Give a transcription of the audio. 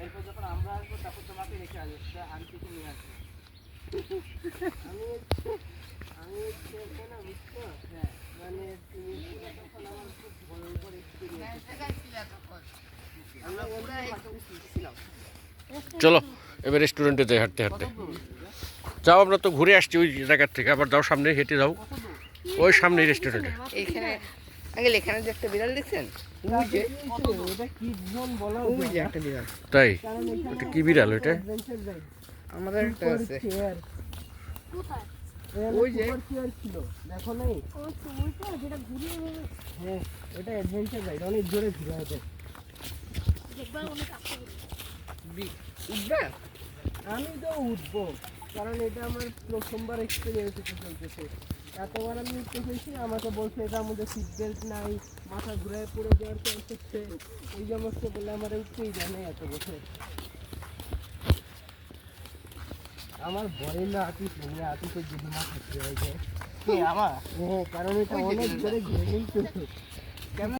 এরপর যখন আমরা আসবো তখন তোমাকে রেখে আসবো, আন্টিকে নিয়ে আসবো। আমি আমি কেন বুঝছো? হ্যাঁ, মানে তুমি তখন আমার খুব ভয়ঙ্কর এক্সপিরিয়েন্স। চলো এবার রেস্টুরেন্টে যাই হাঁটতে হাঁটতে। যাও, আমরা তো ঘুরে আসছি ওই জায়গার থেকে, আবার যাও সামনে হেঁটে যাও, ওই সামনে রেস্টুরেন্টে। এইখানে আগে এখানে যে একটা বিড়াল দেখছেন, ওই যে এটা কি জোন বলা ওই যে একটা বিড়াল, তাই কারণ ওটা কি বিড়াল ওইটা? অ্যাডভেঞ্চার রাইড আমাদের একটা আছে। চেয়ার কোথায়? ওই যে চেয়ার ছিল, দেখো নাই? ও তো ওইটা যেটা ঘুরিয়ে হ্যাঁ, এটা অ্যাডভেঞ্চার রাইড, অনেক জোরে ঘুরে আছে। দেখবা অনেক আশা করি। উঠবে। আমি তো উঠবো, কারণ এটা আমার প্রথমবার এক্সপিরিয়েন্স চলতেছে। এতবার আমি উঠতে পেয়েছি, আমাকে বলছে এটার মধ্যে সিট বেল্ট নাই, মাথা ঘুরে পড়ে যাওয়ার চান্স হচ্ছে, এই সমস্ত বলে আমার উঠতেই যায় না এত বছর। আমার ভয় না আতি শুনে আতিকে যদি মাথা ঘুরে যায়। আমার হ্যাঁ, কারণ এটা অনেক জোরে ঘুরে কিন্তু